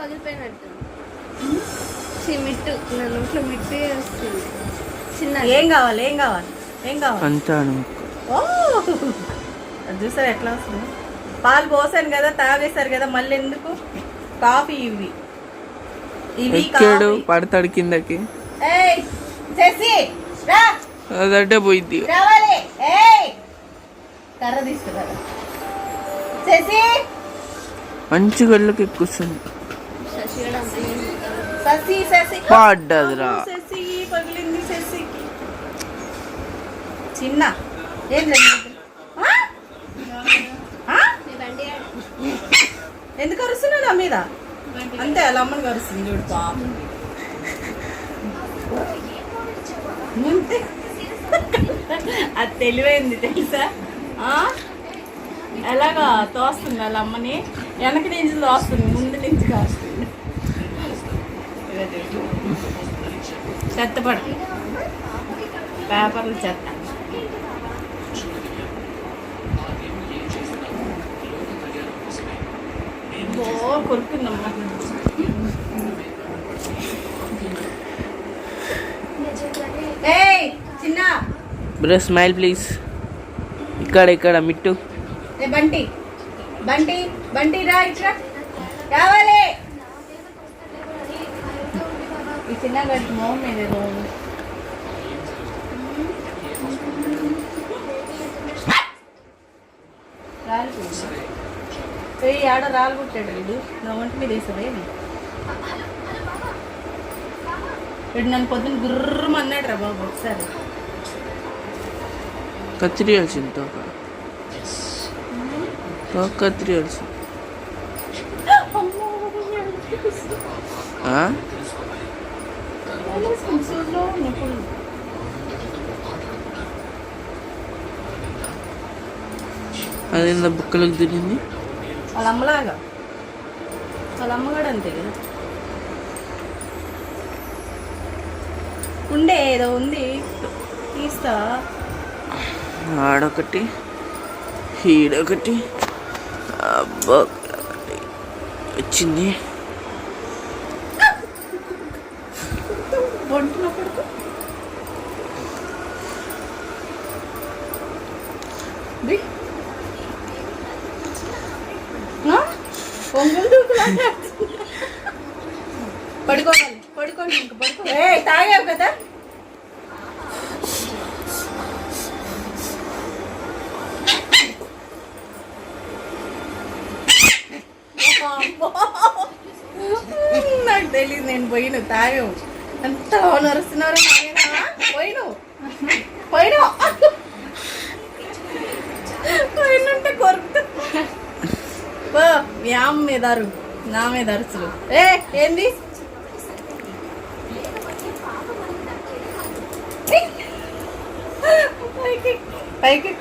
పగిలిపోయినట్టు మిట్టు నా నోట్లో మిట్టే వస్తుంది. చిన్న ఏం కావాలి ఏం కావాలి ఏం కావాలి? పంచాను. ఓ చూసారు ఎట్లా వస్తుంది? పాలు పోసాను కదా, తాగేశారు కదా, మళ్ళీ ఎందుకు? కాఫీ ఇవి ఇవి ఎక్కాడు పడతాడు కిందకి. ఏయ్ శశి రా, అదంటే పోయింది. రావాలి. ఏయ్ కర్ర తీసుకురా శశి. మంచి గళ్ళకి ఎక్కుస్తుంది. శశి శశి పడ్డదిరా. శశి పగిలింది శశికి. చిన్న ఏం ఎందుకు అరుస్తున్నాడు నా మీద? అంతే అలా అమ్మని కరుస్తుంది చూడు పాప. అది తెలివైంది తెలుసా? ఎలాగా తోస్తుంది వాళ్ళ అమ్మని, వెనక నుంచి తోస్తుంది, ముందు నుంచి కాస్తుంది. చెత్త పడ పేపర్లు చెత్త. కొరుకుందమ్మా. ఏయ్ చిన్న బ్రో స్మైల్ ప్లీజ్. ఇక్కడ ఇక్కడ మిట్టు. ఏ బంటి బంటి బంటి రా ఇక్కడ రావాలి. ఈ చిన్న గడ్డి మోహం మీద ఏదో ఉంది. రాలి ఆడ రాలు కొట్టాడు వీడు. నా ఒంటి మీద వేసావే వీడు. నన్ను పొద్దున్న గుర్రం అన్నాడు రా బాబు. ఒకసారి కత్తిరియాల్సింది తోక. కత్తిరియాల్సింది. అదేందా బుక్కలకు తిరిగింది. వాళ్ళ అమ్మలాగా, వాళ్ళ అమ్మగాడు అంతే కదా. ఉండే ఏదో ఉంది తీస్తా. ఆడొకటి ఈడొకటి. అబ్బా వచ్చింది. ఒంట్లో పడుకో. పొంగులు దూకులా పడుకోవాలి. పడుకోండి ఇంక పడుకో. తాగావు కదా. నాకు తెలియదు, నేను పోయిన తాగావు. ఎంత నరుస్తున్నారు పోయినంటే కొరుకుతా. మీ అమ్మ మీద అరు, నా మీద అరుచులు. ఏంది పైకి